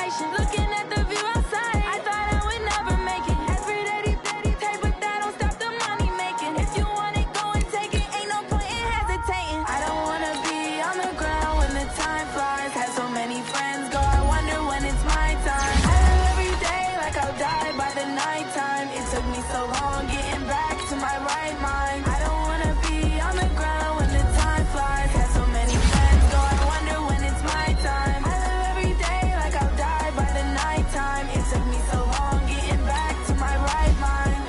inspiration. Looking at the view outside, I thought I would never make it. Every day they pay, but that don't stop the money making. If you want it, go and take it. Ain't no point in hesitating. I don't wanna be on the ground when the time flies. Had so many friends go, I wonder when it's my time. I live every day like I'll die by the nighttime. It took me so long getting back to my right mind. I don't wanna be on the ground when the time flies. Had so many friends go, I wonder when it's my time. I live every day like I'll die by the nighttime. It took me so long getting back to my right mind.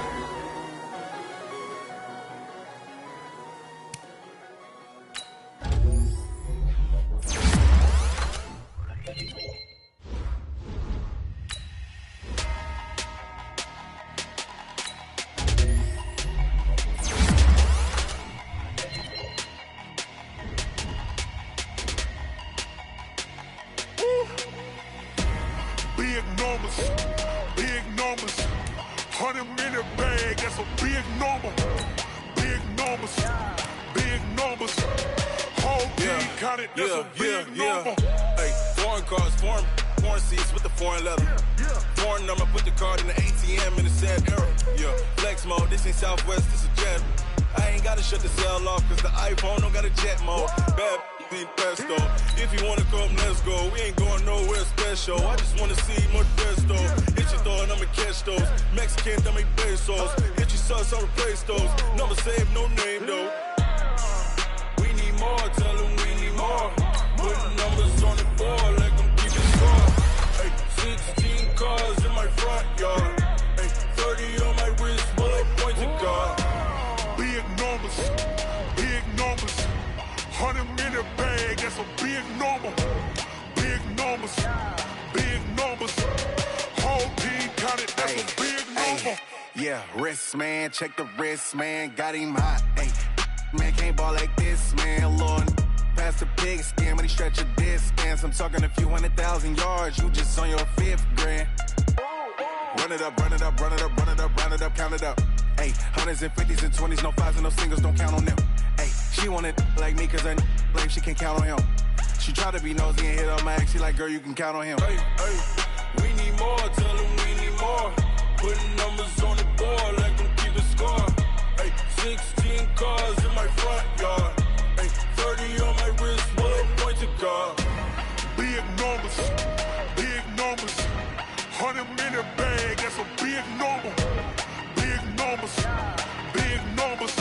Big numbers, big numbers. 100-minute bag, that's a big number. Big numbers, big numbers. Whole team counted, that's a big number. Hey, foreign cars, foreign seats with the foreign leather. Foreign number, put the card in the ATM in the sad era. Yeah, flex mode, this ain't Southwest, this a jet. I ain't gotta shut the cell off, cause the iPhone don't got a jet mode. Bad ain't pesto. If you wanna come, let's go. We ain't going nowhere special. I just wanna see more pesto. Hit your thought, I'ma catch those. Mexican, dame pesos. Hit your sus, I'll replace those. Number saved, no name though. We need more, tell them we need more. Putting numbers on the board like I'm keeping score. Hey, 16 cars in my front yard. Hey, 30 on my wrist, while I point to God. Big numbers, big numbers. 100-minute bag, that's a big number. Big numbers, big numbers. Whole team counted, that's a big number. Yeah, wrist man, check the wrist man, got him hot. Hey, man can't ball like this, man. Lord, past the pig skin, but he stretch a distance. I'm talking a few 100,000 yards, you just on your 5th grand. Run it up, run it up, run it up, run it up, round it up, count it up. Hey, 100s and 50s and 20s, no 5s and no singles, don't count on them. Hey, she want it like me, cause her like she can count on him. She try to be nosy and hit on my ex, she like, girl, you can count on him. Hey, hey, we need more, tell them we need more. Putting numbers on the board like I'm keeping score. Hey, 16 cars in my front yard. Hey, 30 on my wrist, while I point to God. Big numbers, big numbers. 100-minute bag, that's a big number. Big numbers, big numbers.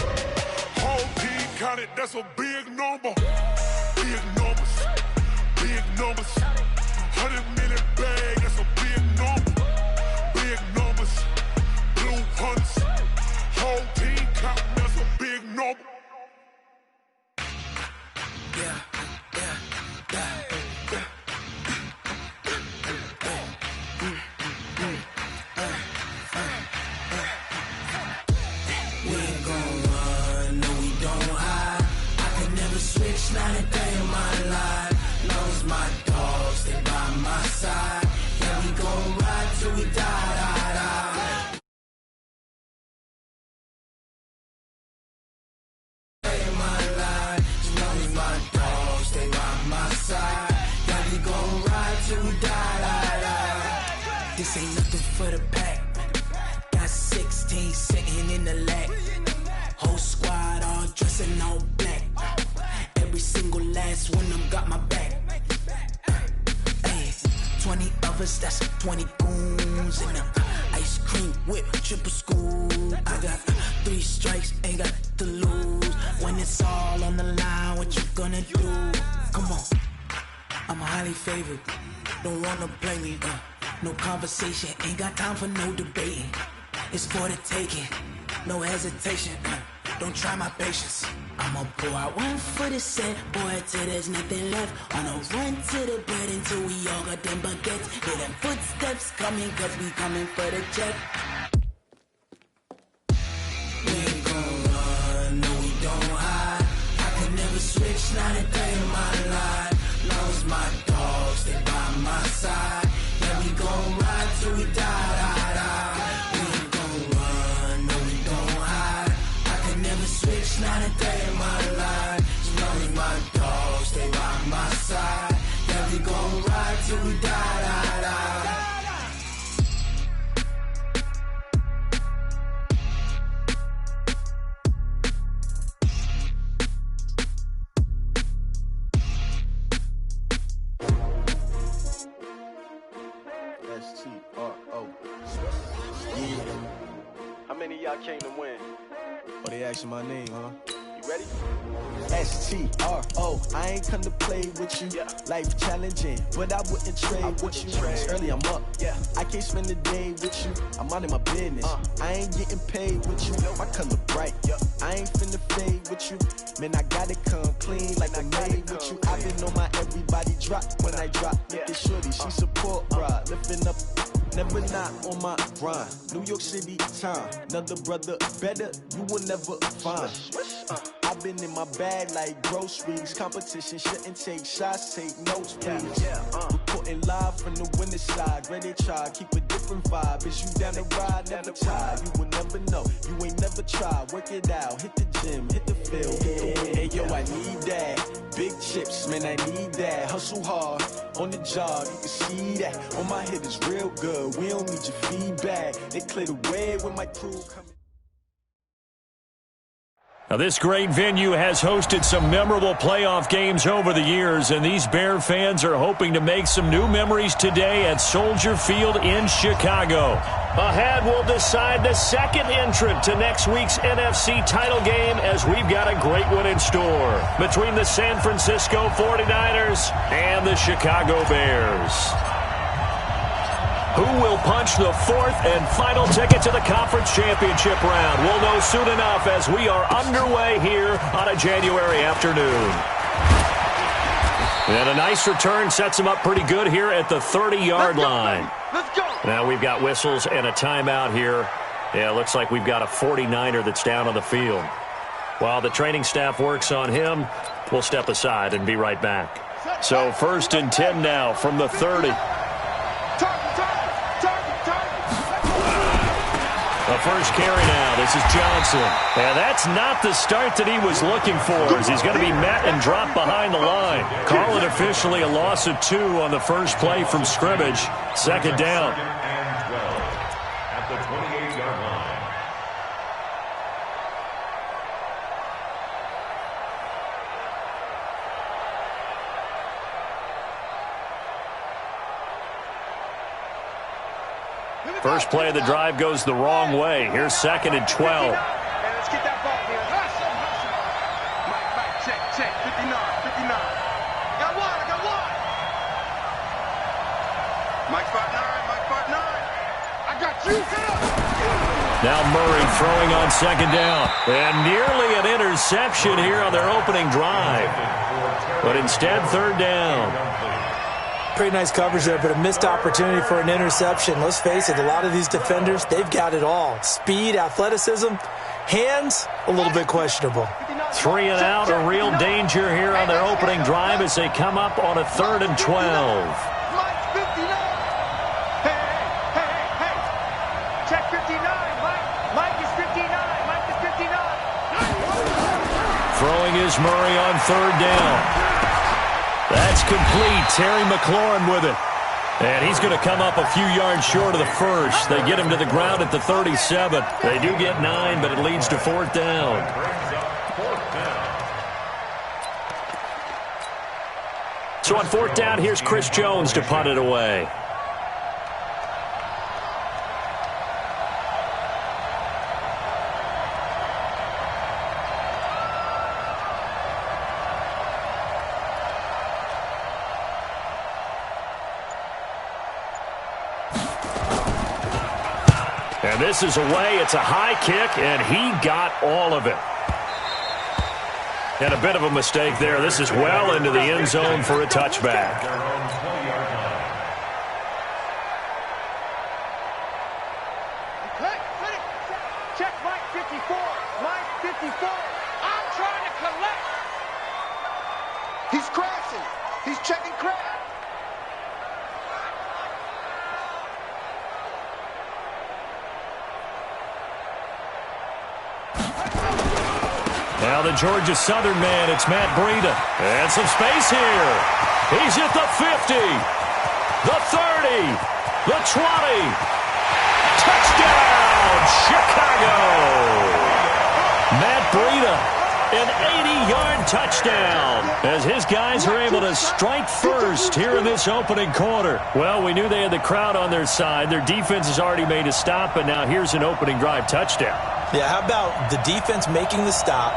Whole team counted, that's a big number. Big numbers, big numbers. 100-minute bag, that's a big number. Big numbers, blue hunts. Whole team counting, that's a big number. Yeah, yeah, yeah. Not a day in my life. Knows my dogs, stay by my side. Yeah, we gon' ride till we die, die, die. Day in my life. Knows my dogs, stay by my side. Yeah, we gon' ride till we die, die, die. This ain't nothing for the pack. Got 16 sitting in the lag. Whole squad all dressing all black. Every single last one of them got my back. Hey, 20 of us, that's 20 goons in the ice cream whip, triple scoop. I got 3 strikes, ain't got to lose. When it's all on the line, what you gonna do? Come on, I'm highly favored. Don't wanna play me, no conversation, ain't got time for no debating. It's for the taking, no hesitation. Don't try my patience. I'ma pour out one for the set, boy, till there's nothing left. On a run to the bread until we all got them baguettes. Hear them footsteps coming, cause we coming for the check. We ain't gon' run, no we don't hide. I could never switch, not a day in my life. Knows my dogs, stay by my side. Yeah, we gon' ride till we die, die, die. We ain't gon' run, no we don't hide. I could never switch, not a day in my life. Knows my dogs, stay by my side. Yeah, we gon' ride till we die, die, die. S-T-R-O. Yeah. How many of y'all came to win? Oh, they asking my name, huh? You ready? S-T-R-O. I ain't come to play with you. Yeah. Life challenging, but I wouldn't trade with you. It's early, I'm up. Yeah. I can't spend the day with you. I'm minding my business. I ain't getting paid with you. My color bright. Yeah. I ain't finna fade with you. Man, I gotta come clean like I made with you. I've been on my everybody drop when I drop. Look at shorty, she support, bruh. Lifting up. Never not on my grind. New York City time. Another brother better, you will never find. I've been in my bag like groceries. Competition shouldn't take shots, take notes, please. Reporting live from the winning side. Ready to try, keep a different vibe. Is you down the ride, never tired. You will never know, you ain't never tried. Work it out, hit the gym, hit the field, hit the win. Hey yo, I need that. Big chips, man, I need that. Hustle hard, on the job, you can see that. On my hit is real good, we don't need your feedback. They clear the way when my crew coming. Now, this great venue has hosted some memorable playoff games over the years, and these Bear fans are hoping to make some new memories today at Soldier Field in Chicago. Ahead, we'll decide the second entrant to next week's NFC title game, as we've got a great one in store between the San Francisco 49ers and the Chicago Bears. Who will punch the fourth and final ticket to the conference championship round? We'll know soon enough as we are underway here on a January afternoon. And a nice return sets them up pretty good here at the 30-yard line. Let's go. Now we've got whistles and a timeout here. Yeah, it looks like we've got a 49er that's down on the field. While the training staff works on him, we'll step aside and be right back. So 1st and 10 now from the 30. The first carry now. This is Johnson. And that's not the start that he was looking for, as he's going to be met and dropped behind the line. Call it officially a loss of 2 on the first play from scrimmage. Second down. At the 28-yard line. First play of the drive goes the wrong way. Here's 2nd and 12. Hey, let's get that ball here. Mike, check. 59. I got one. Mike 5'9". I got you. Now Murray throwing on 2nd down. And nearly an interception here on their opening drive. But instead, 3rd down. Pretty nice coverage there, but a missed opportunity for an interception. Let's face it, a lot of these defenders, they've got it all. Speed, athleticism, hands, a little bit questionable. 3 and out, a real danger here on their opening drive as they come up on a 3rd and 12. Mike 59. Hey. Check 59. Mike is 59. Throwing is Murray on 3rd down. That's complete. Terry McLaurin with it. And he's going to come up a few yards short of the first. They get him to the ground at the 37. They do get 9, but it leads to 4th down. So on 4th down, here's Chris Jones to punt it away. And this is away. It's a high kick, and he got all of it. And a bit of a mistake there. This is well into the end zone for a touchback. Check Mike 54. Mike 54. I'm trying to collect. He's crashing. He's checking crash. Now the Georgia Southern man, it's Matt Breida. And some space here. He's at the 50, the 30, the 20. Touchdown, Chicago. Matt Breida An 80-yard touchdown as his guys are able to strike first here in this opening quarter. Well, we knew they had the crowd on their side. Their defense has already made a stop, but now here's an opening drive touchdown. Yeah, how about the defense making the stop,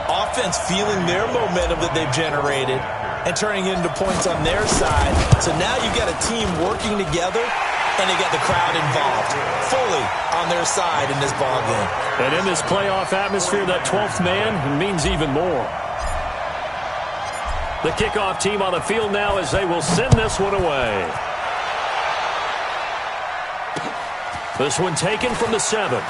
offense feeling their momentum that they've generated, and turning it into points on their side. So now you've got a team working together, and they got the crowd involved fully on their side in this ballgame. And in this playoff atmosphere, that 12th man means even more. The kickoff team on the field now as they will send this one away. This one taken from the 7.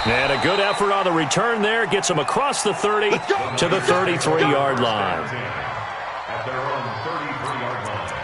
And a good effort on the return there. Gets them across the 30 to the 33-yard line. At their own 33-yard line.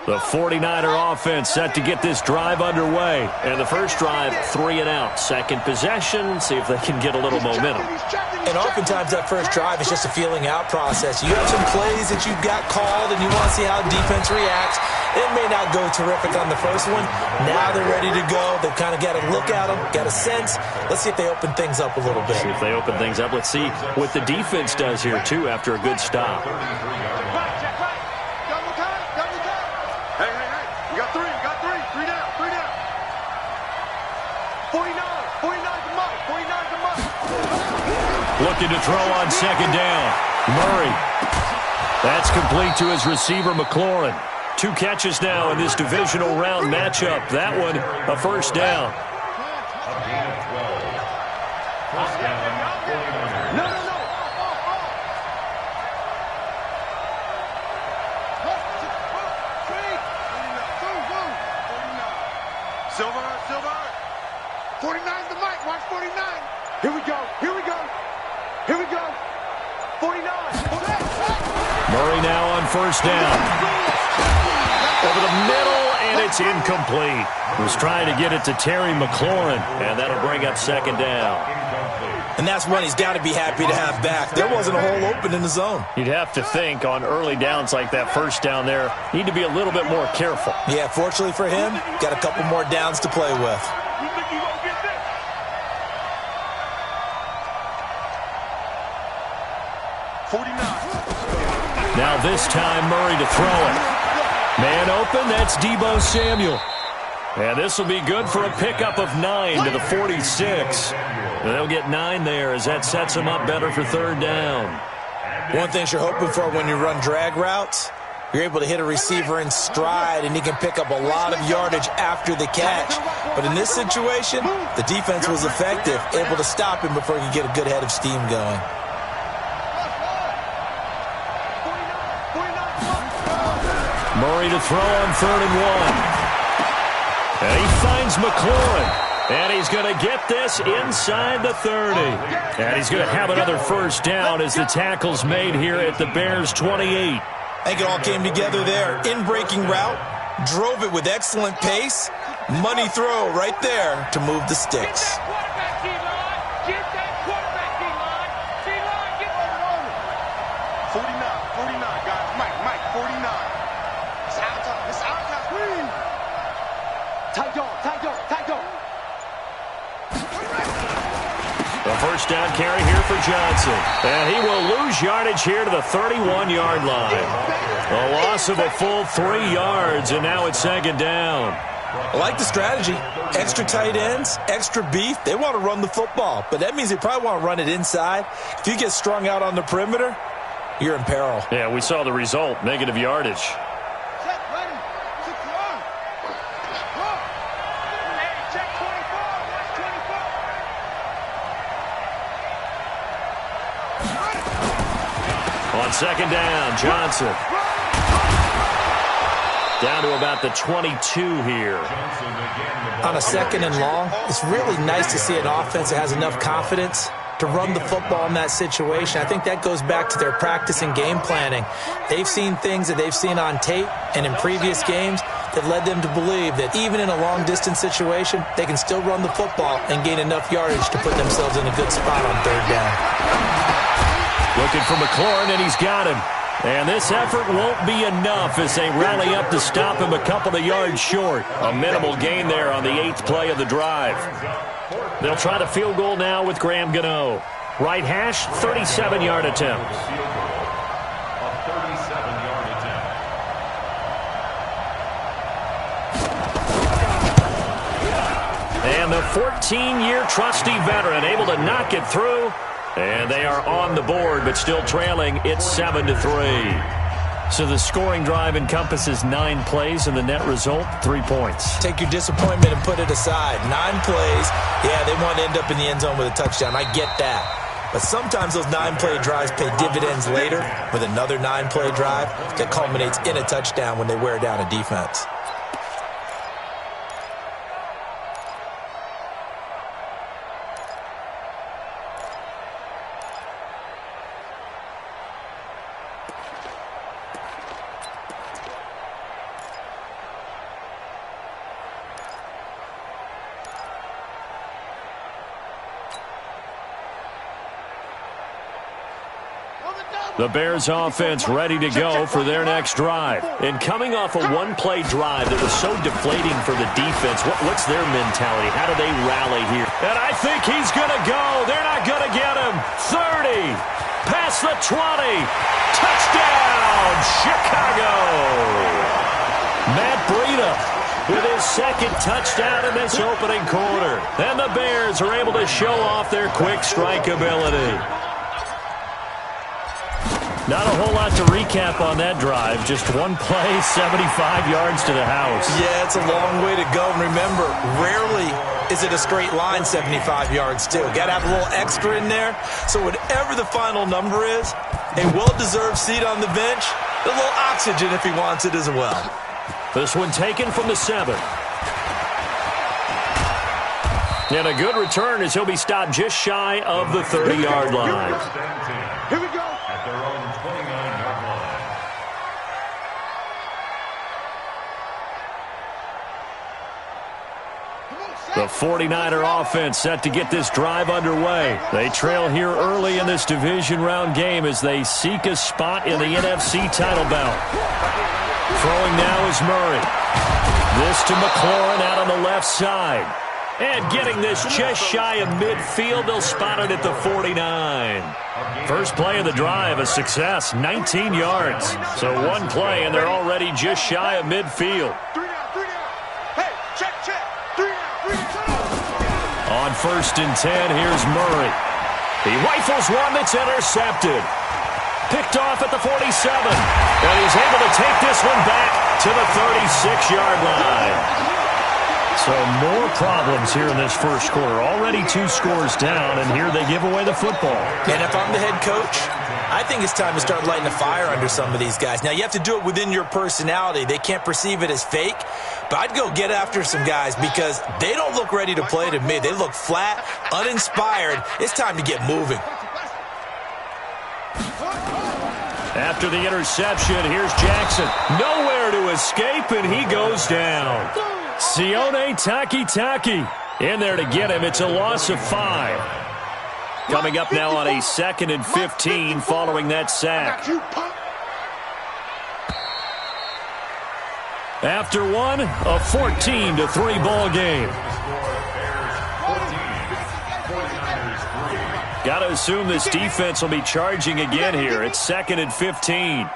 The 49er offense set to get this drive underway. And the first drive, 3 and out. Second possession, see if they can get a little momentum. And oftentimes that first drive is just a feeling out process. You have some plays that you've got called, and you want to see how defense reacts. It may not go terrific on the first one. Now they're ready to go. They've kind of got a look at them, got a sense. Let's see if they open things up a little bit. See if they open things up. Let's see what the defense does here, too, after a good stop. Looking to throw on second down. Murray. That's complete to his receiver, McLaurin. 2 catches now in this divisional round matchup. That one, a first down. A gain of 12. First down, 49ers. No. Silver. 49's the mic. Watch 49. Here we go. 49. Murray now on first down. Over the middle, and it's incomplete. Was trying to get it to Terry McLaurin, and that'll bring up second down. And that's one he's got to be happy to have back. There wasn't a hole open in the zone. You'd have to think on early downs like that first down there, need to be a little bit more careful. Yeah, fortunately for him, got a couple more downs to play with. Now this time, Murray to throw it. Man open, that's Deebo Samuel. And this will be good for a pickup of 9 to the 46. They'll get 9 there as that sets them up better for third down. One thing you're hoping for when you run drag routes, you're able to hit a receiver in stride, and he can pick up a lot of yardage after the catch. But in this situation, the defense was effective, able to stop him before he could get a good head of steam going. Murray to throw on 3rd and 1. And he finds McLaurin. And he's going to get this inside the 30. And he's going to have another first down as the tackle's made here at the Bears' 28. I think it all came together there. In-breaking route, drove it with excellent pace. Money throw right there to move the sticks. First down carry here for Johnson. And he will lose yardage here to the 31-yard line. A loss of a full 3 yards, and now it's second down. I like the strategy. Extra tight ends, extra beef. They want to run the football, but that means they probably want to run it inside. If you get strung out on the perimeter, you're in peril. Yeah, we saw the result, negative yardage. On second down, Johnson. Down to about the 22 here. On a second and long, it's really nice to see an offense that has enough confidence to run the football in that situation. I think that goes back to their practice and game planning. They've seen things that they've seen on tape and in previous games. It led them to believe that even in a long-distance situation, they can still run the football and gain enough yardage to put themselves in a good spot on third down. Looking for McLaurin, and he's got him. And this effort won't be enough as they rally up to stop him a couple of yards short. A minimal gain there on the 8th play of the drive. They'll try the field goal now with Graham Gano. Right hash, 37-yard attempt. A 37-yard attempt. And the 14-year trusty veteran able to knock it through. And they are on the board, but still trailing. It's 7-3. So the scoring drive encompasses 9 plays, and the net result, 3 points. Take your disappointment and put it aside. 9 plays, yeah, they want to end up in the end zone with a touchdown. I get that. But sometimes those 9-play drives pay dividends later with another 9-play drive that culminates in a touchdown when they wear down a defense. The Bears offense ready to go for their next drive. And coming off a one-play drive that was so deflating for the defense, what's their mentality? How do they rally here? And I think he's going to go. They're not going to get him. 30. Past the 20. Touchdown, Chicago. Matt Breida with his second touchdown in this opening quarter. And the Bears are able to show off their quick strike ability. Not a whole lot to recap on that drive. Just one play, 75 yards to the house. Yeah, it's a long way to go. And remember, rarely is it a straight line 75 yards, too. Got to have a little extra in there. So whatever the final number is, a well-deserved seat on the bench, a little oxygen if he wants it as well. This one taken from the 7. And a good return as he'll be stopped just shy of the 30-yard line. Here we go. At their own 29-yard line. The 49er offense set to get this drive underway. They trail here early in this division round game as they seek a spot in the NFC title bout. Throwing now is Murray. This to McLaurin out on the left side. And getting this just shy of midfield, they'll spot it at the 49. First play of the drive, a success, 19 yards. So one play, and they're already just shy of midfield. 3 down, 3 down. Hey, check, check. 3 down. On 1st and 10, here's Murray. He rifles one that's intercepted. Picked off at the 47. And he's able to take this one back to the 36-yard line. So more problems here in this first quarter. Already 2 scores down, and here they give away the football. And if I'm the head coach, I think it's time to start lighting a fire under some of these guys. Now, you have to do it within your personality. They can't perceive it as fake, but I'd go get after some guys because they don't look ready to play to me. They look flat, uninspired. It's time to get moving. After the interception, here's Jackson. Nowhere to escape, and he goes down. Sione Takitaki in there to get him. It's a loss of 5. Coming up now on a 2nd and 15 following that sack. After one, a 14-3 ball game. Got to assume this defense will be charging again here. It's 2nd and 15.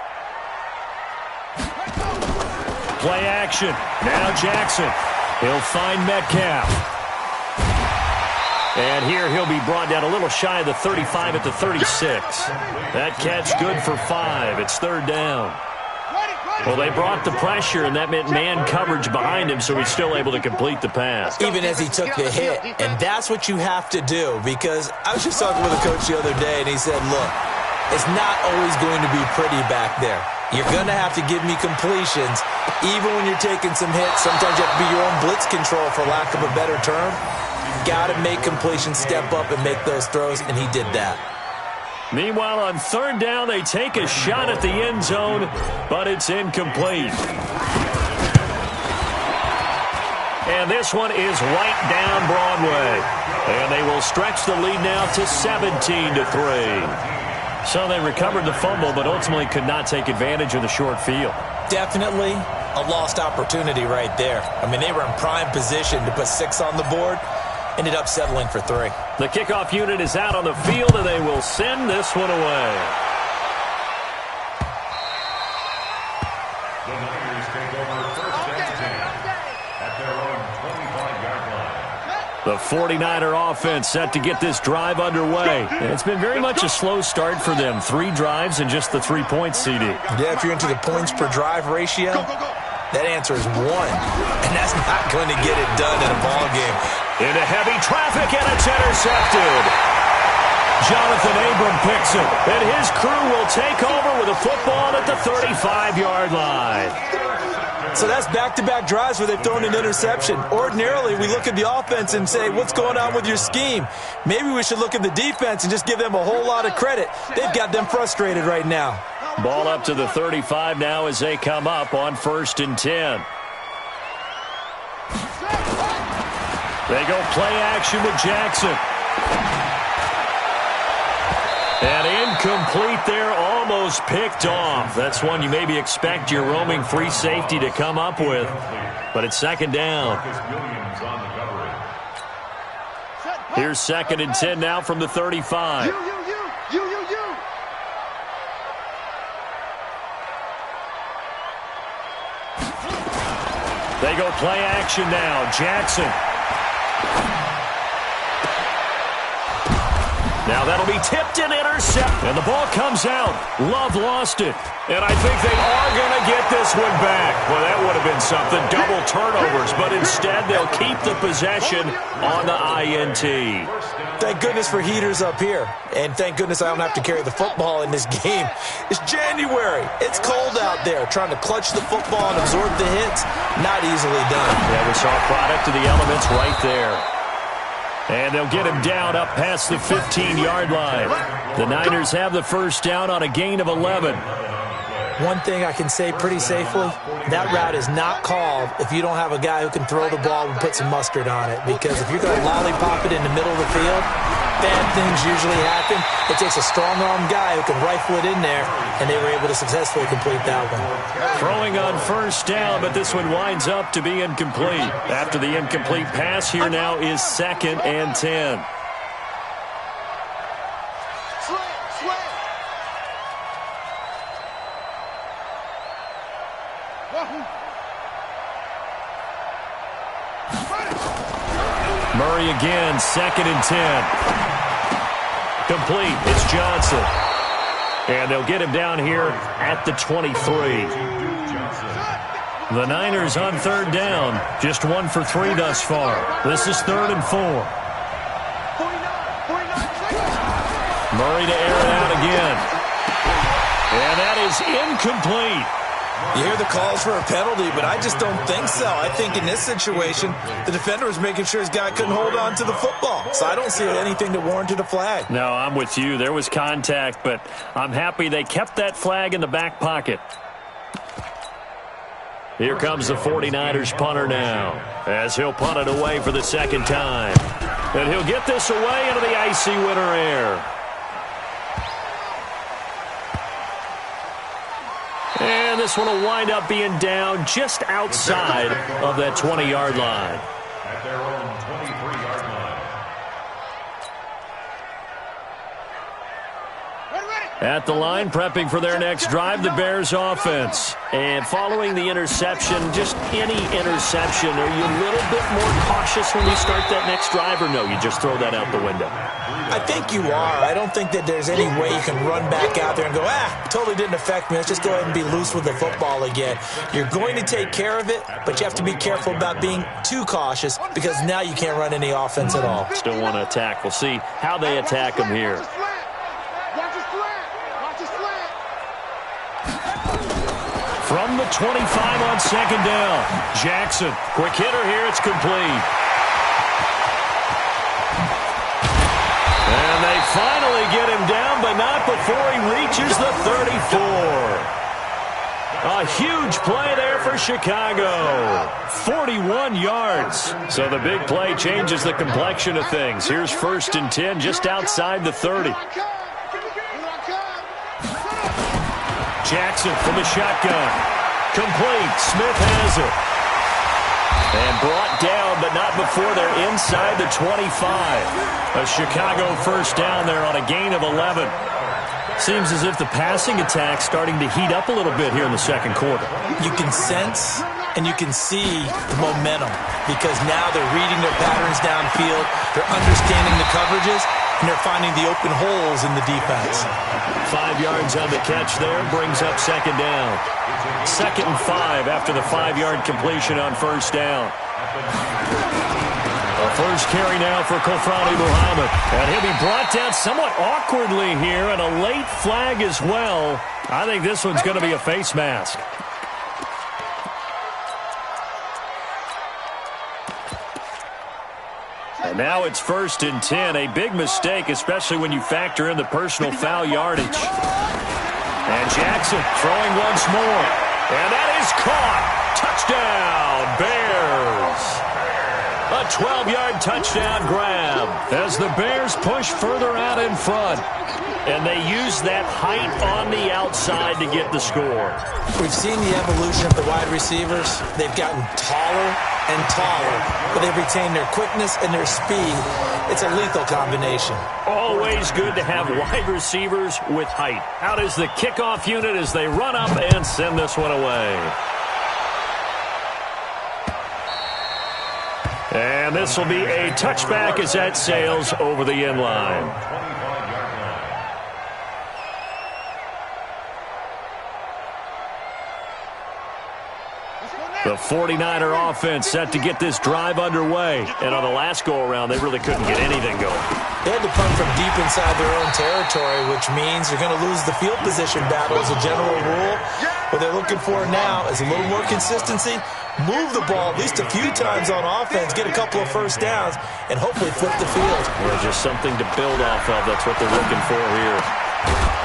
Play action. Now Jackson. He'll find Metcalf. And here he'll be brought down a little shy of the 35 at the 36. That catch good for 5. It's 3rd down. Well, they brought the pressure, and that meant man coverage behind him, so he's still able to complete the pass. Even as he took the hit. And that's what you have to do, because I was just talking with a coach the other day, and he said, look, it's not always going to be pretty back there. You're going to have to give me completions. Even when you're taking some hits, sometimes you have to be your own blitz control, for lack of a better term. Got to make completions, step up, and make those throws, and he did that. Meanwhile, on 3rd down, they take a shot at the end zone, but it's incomplete. And this one is right down Broadway. And they will stretch the lead now to 17-3. So they recovered the fumble, but ultimately could not take advantage of the short field. Definitely a lost opportunity right there. I mean, they were in prime position to put 6 on the board. Ended up settling for 3. The kickoff unit is out on the field, and they will send this one away. The Niners take over first and 10 at their own 25-yard line. The 49er offense set to get this drive underway. And it's been very much a slow start for them. 3 drives and just the 3 points, CD. Yeah, if you're into the points per drive ratio, that answer is 1. And that's not going to get it done in a ball game. Into heavy traffic, and it's intercepted. Jonathan Abram picks it, and his crew will take over with a football at the 35-yard line. So that's back-to-back drives where they've thrown an interception. Ordinarily, we look at the offense and say, what's going on with your scheme? Maybe we should look at the defense and just give them a whole lot of credit. They've got them frustrated right now. Ball up to the 35 now as they come up on 1st and 10. They go play action with Jackson. And incomplete there, almost picked off. That's one you maybe expect your roaming free safety to come up with. But it's 2nd down. Here's 2nd and 10 now from the 35. They go play action now. Jackson. Now that'll be tipped and intercepted. And the ball comes out. Love lost it. And I think they are going to get this one back. Well, that would have been something. Double turnovers. But instead, they'll keep the possession on the INT. Thank goodness for heaters up here. And thank goodness I don't have to carry the football in this game. It's January. It's cold out there. Trying to clutch the football and absorb the hits, not easily done. Yeah, we saw a product of the elements right there. And they'll get him down up past the 15-yard line. The Niners have the first down on a gain of 11. One thing I can say pretty safely, that route is not called if you don't have a guy who can throw the ball and put some mustard on it. Because if you're going to lollipop it in the middle of the field, bad things usually happen. It takes a strong-arm guy who can rifle it in there, and they were able to successfully complete that one. Throwing on first down, but this one winds up to be incomplete. After the incomplete pass, here now is 2nd and 10. Murray again, 2nd and 10. Complete, it's Johnson. And they'll get him down here at the 23. The Niners on 3rd down, just 1 for 3 thus far. This is 3rd and 4. Murray to air it out again. And that is incomplete. You hear the calls for a penalty, but I just don't think so. I think in this situation, the defender was making sure his guy couldn't hold on to the football. So I don't see anything that warranted a flag. No, I'm with you. There was contact, but I'm happy they kept that flag in the back pocket. Here comes the 49ers punter now, as he'll punt it away for the 2nd time. And he'll get this away into the icy winter air. And this one will wind up being down just outside of that 20-yard line. At their own 23-yard line. At the line, prepping for their next drive, the Bears offense. And following the interception, just any interception, are you a little bit more cautious when you start that next drive, or no, you just throw that out the window? I think you are. I don't think that there's any way you can run back out there and go, totally didn't affect me. Let's just go ahead and be loose with the football again. You're going to take care of it, but you have to be careful about being too cautious because now you can't run any offense at all. Still want to attack. We'll see how they attack him here. From the 25 on 2nd down, Jackson. Quick hitter here, it's complete. And they finally get him down, but not before he reaches the 34. A huge play there for Chicago. 41 yards. So the big play changes the complexion of things. Here's 1st and 10 just outside the 30. Jackson from the shotgun. Complete. Smith has it. And brought down, but not before they're inside the 25. A Chicago 1st down there on a gain of 11. Seems as if the passing attack's starting to heat up a little bit here in the second quarter. You can sense and you can see the momentum because now they're reading their patterns downfield, they're understanding the coverages, and they're finding the open holes in the defense. 5 yards on the catch there, brings up 2nd down. 2nd and 5 after the 5-yard completion on 1st down. A first carry now for Kofrani Muhammad. And he'll be brought down somewhat awkwardly here, and a late flag as well. I think this one's going to be a face mask. And now it's 1st and 10. A big mistake, especially when you factor in the personal foul yardage. And Jackson throwing once more. And that is caught. Touchdown, Bears. A 12-yard touchdown grab as the Bears push further out in front. And they use that height on the outside to get the score. We've seen the evolution of the wide receivers. They've gotten taller and taller, but they've retained their quickness and their speed. It's a lethal combination. Always good to have wide receivers with height. Out is the kickoff unit as they run up and send this one away. And this will be a touchback as that sails over the end line. The 49er offense set to get this drive underway. And on the last go-around, they really couldn't get anything going. They had to punt from deep inside their own territory, which means they're going to lose the field position battle as a general rule. What they're looking for now is a little more consistency, move the ball at least a few times on offense, get a couple of first downs, and hopefully flip the field. Or just something to build off of. That's what they're looking for here.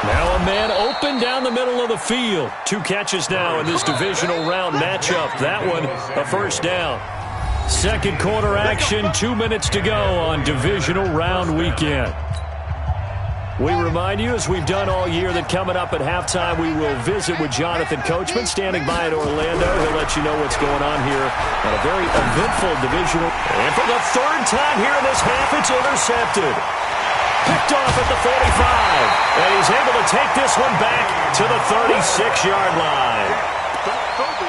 Now a man open down the middle of the field. 2 catches now in this divisional round matchup. That one, a first down. Second quarter action, 2 minutes to go on divisional round weekend. We remind you, as we've done all year, that coming up at halftime, we will visit with Jonathan Coachman, standing by in Orlando. He'll let you know what's going on here on a very eventful divisional. And for the 3rd time here in this half, it's intercepted. Picked off at the 45. And he's able to take this one back to the 36-yard line.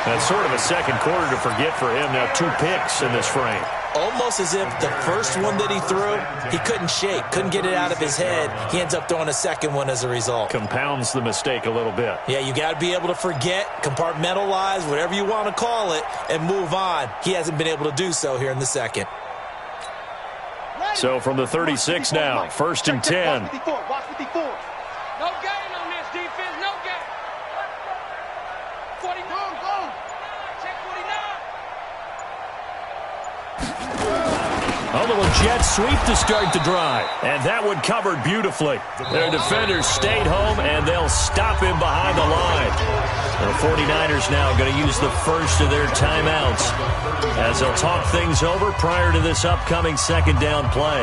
That's sort of a second quarter to forget for him. Now 2 picks in this frame. Almost as if the first one that he threw, he couldn't shake, couldn't get it out of his head. He ends up throwing a second one as a result. Compounds the mistake a little bit. Yeah, you got to be able to forget, compartmentalize, whatever you want to call it, and move on. He hasn't been able to do so here in the second. So from the 36 now, 1st and 10. Watch 54. No gain on this defense, no gain. 49. Go. Check 49. A little jet sweep to start the drive. And that one covered beautifully. Their defenders stayed home, and they'll stop him behind the line. The 49ers now going to use the first of their timeouts as they'll talk things over prior to this upcoming 2nd down play.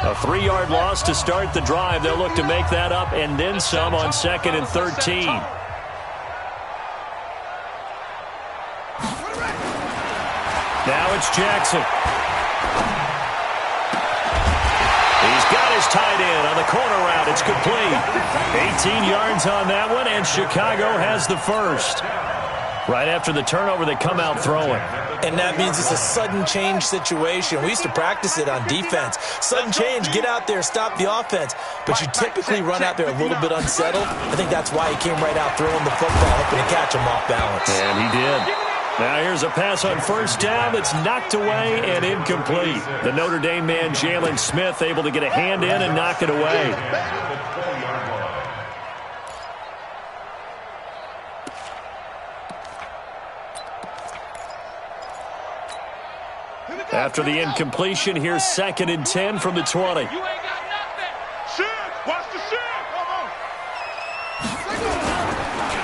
A 3-yard loss to start the drive. They'll look to make that up and then some on 2nd and 13. Now it's Jackson. He's got his tight end on the corner route. It's complete. 18 yards on that one, and Chicago has the first. Right after the turnover, they come out throwing. And that means it's a sudden change situation. We used to practice it on defense. Sudden change, get out there, stop the offense. But you typically run out there a little bit unsettled. I think that's why he came right out throwing the football, hoping to catch him off balance. And he did. Now here's a pass on 1st down that's knocked away and incomplete. The Notre Dame man, Jalen Smith, able to get a hand in and knock it away. After the incompletion, here's 2nd and 10 from the 20. Watch the shift.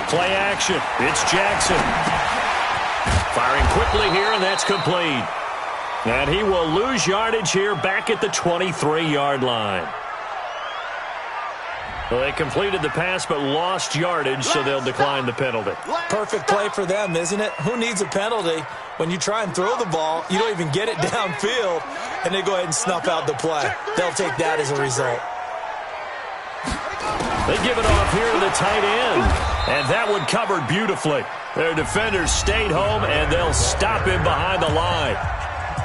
Play action. It's Jackson. Firing quickly here, and that's complete. And he will lose yardage here back at the 23-yard line. Well, they completed the pass but lost yardage, so they'll decline the penalty. Perfect play for them, isn't it? Who needs a penalty? When you try and throw the ball, you don't even get it downfield, and they go ahead and snuff out the play. They'll take that as a result. They give it off here to the tight end, and that one covered beautifully. Their defenders stayed home, and they'll stop him behind the line.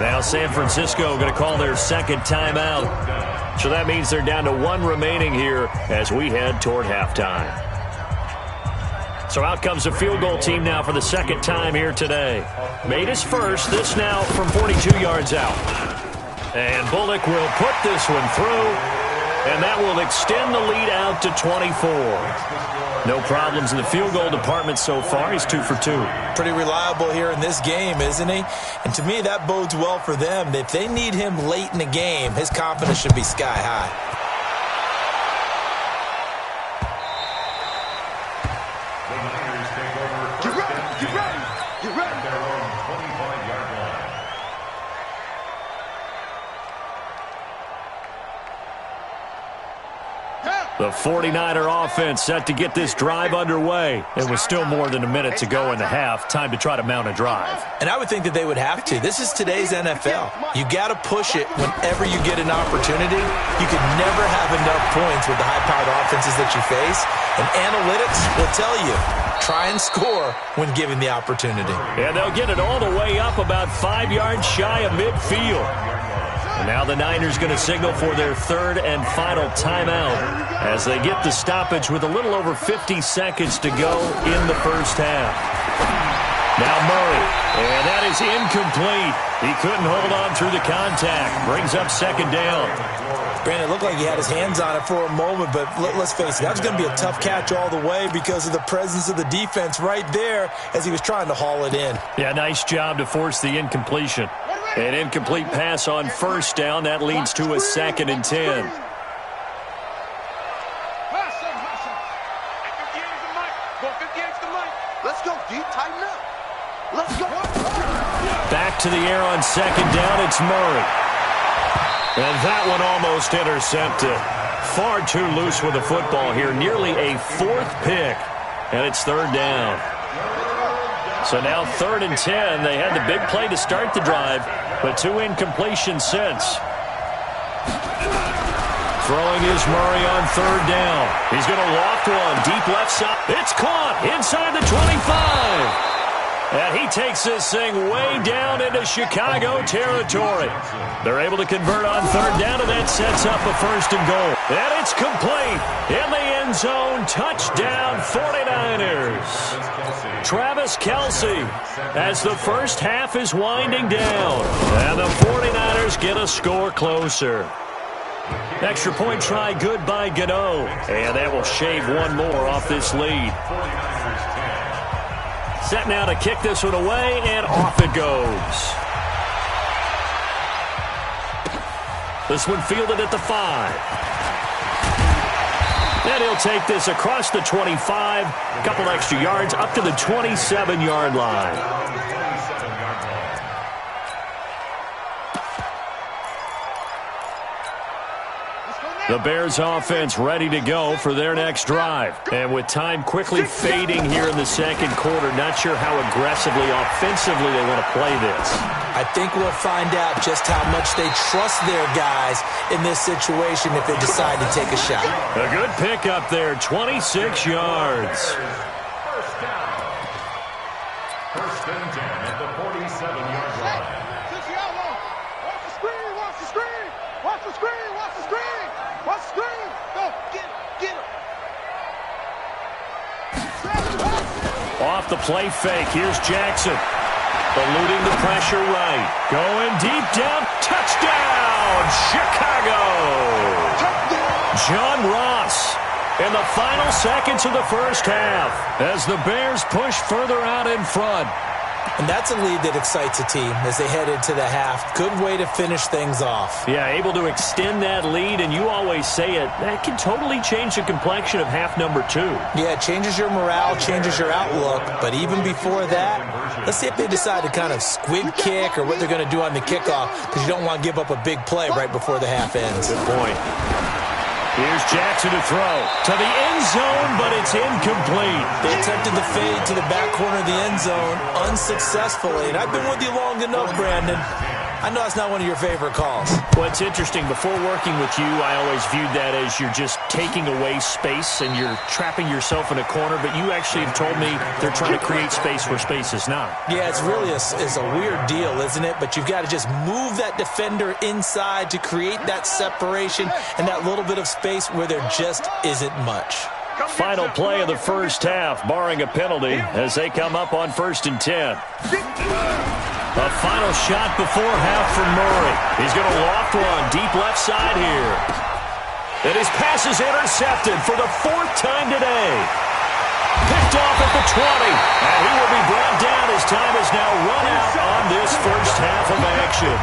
Now San Francisco going to call their second timeout. So that means they're down to one remaining here as we head toward halftime. So out comes the field goal team now for the second time here today. Made his first, this now from 42 yards out. And Bullock will put this one through, and that will extend the lead out to 24. No problems in the field goal department so far. He's 2 for 2. Pretty reliable here in this game, isn't he? And to me, that bodes well for them. If they need him late in the game, his confidence should be sky high. Get ready, get ready, get ready. Their own 25-yard line. The 49er offense set to get this drive underway. It was still more than a minute to go in the half. Time to try to mount a drive. And I would think that they would have to. This is today's NFL. You got to push it whenever you get an opportunity. You could never have enough points with the high-powered offenses that you face. And analytics will tell you, try and score when given the opportunity. And they'll get it all the way up about 5 yards shy of midfield. And now the Niners going to signal for their third and final timeout as they get the stoppage with a little over 50 seconds to go in the first half. Now Murray, and that is incomplete. He couldn't hold on through the contact. Brings up second down. Brandon, it looked like he had his hands on it for a moment, but let's face it, that was going to be a tough catch all the way because of the presence of the defense right there as he was trying to haul it in. Yeah, nice job to force the incompletion. An incomplete pass on first down. That leads to a 2nd and 10. Let's go, D. Tighten up. Let's go. Back to the air on second down. It's Murray. And that one almost intercepted. Far too loose with the football here. Nearly a 4th pick. And it's third down. So now 3rd and 10. They had the big play to start the drive, but 2 incompletions since. Throwing is Murray on third down. He's going to loft one deep left side. It's caught inside the 25. And he takes this thing way down into Chicago territory. They're able to convert on third down, and that sets up a 1st and goal. And it's complete in the end zone. Touchdown 49ers. Travis Kelce as the first half is winding down. And the 49ers get a score closer. Extra point try good by Gano. And that will shave one more off this lead. Set now to kick this one away, and off it goes. This one fielded at the 5. And he'll take this across the 25. A couple extra yards up to the 27-yard line. The Bears offense ready to go for their next drive. And with time quickly fading here in the second quarter, not sure how aggressively, offensively they want to play this. I think we'll find out just how much they trust their guys in this situation if they decide to take a shot. A good pickup there, 26 yards. First down. 1st and 10 at the 47-yard line. Watch the screen, watch the screen, watch the screen, watch the screen, watch the screen. Go, get him. Off the play fake, here's Jackson. Eluding the pressure right. Going deep down. Touchdown, Chicago. John Ross in the final seconds of the first half as the Bears push further out in front. And that's a lead that excites a team as they head into the half. Good way to finish things off. Yeah, able to extend that lead, and you always say it, that can totally change the complexion of half number 2. Yeah, it changes your morale, changes your outlook. But even before that, let's see if they decide to kind of squib kick or what they're going to do on the kickoff, because you don't want to give up a big play right before the half ends. Good point. Here's Jackson to throw to the end zone, but it's incomplete. They attempted the fade to the back corner of the end zone unsuccessfully. And I've been with you long enough, Brandon. I know that's not one of your favorite calls. Well, it's interesting. Before working with you, I always viewed that as you're just taking away space and you're trapping yourself in a corner. But you actually have told me they're trying to create space where space is not. Yeah, it's really a weird deal, isn't it? But you've got to just move that defender inside to create that separation and that little bit of space where there just isn't much. Final play of the first half, barring a penalty, as they come up on 1st and 10. A final shot before half from Murray. He's going to loft one deep left side here. And his pass is intercepted for the 4th time today. Picked off at the 20. And he will be brought down as time has now run out on this first half of action.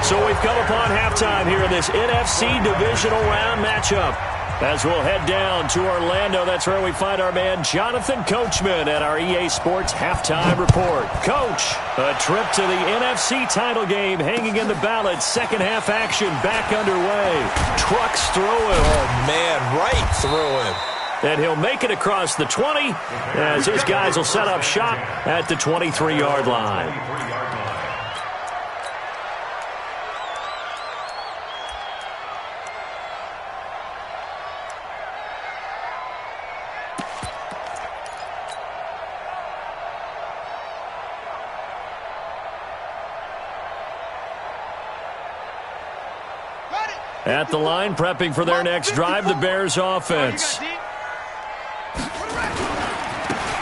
So we've come upon halftime here in this NFC Divisional Round matchup. As we'll head down to Orlando, that's where we find our man Jonathan Coachman at our EA Sports Halftime Report. Coach, a trip to the NFC title game hanging in the balance. Second half action back underway. Trucks through him. Oh, man, right through him. And he'll make it across the 20 as his guys will set up shop at the 23-yard line. At the line, prepping for their next drive, the Bears offense.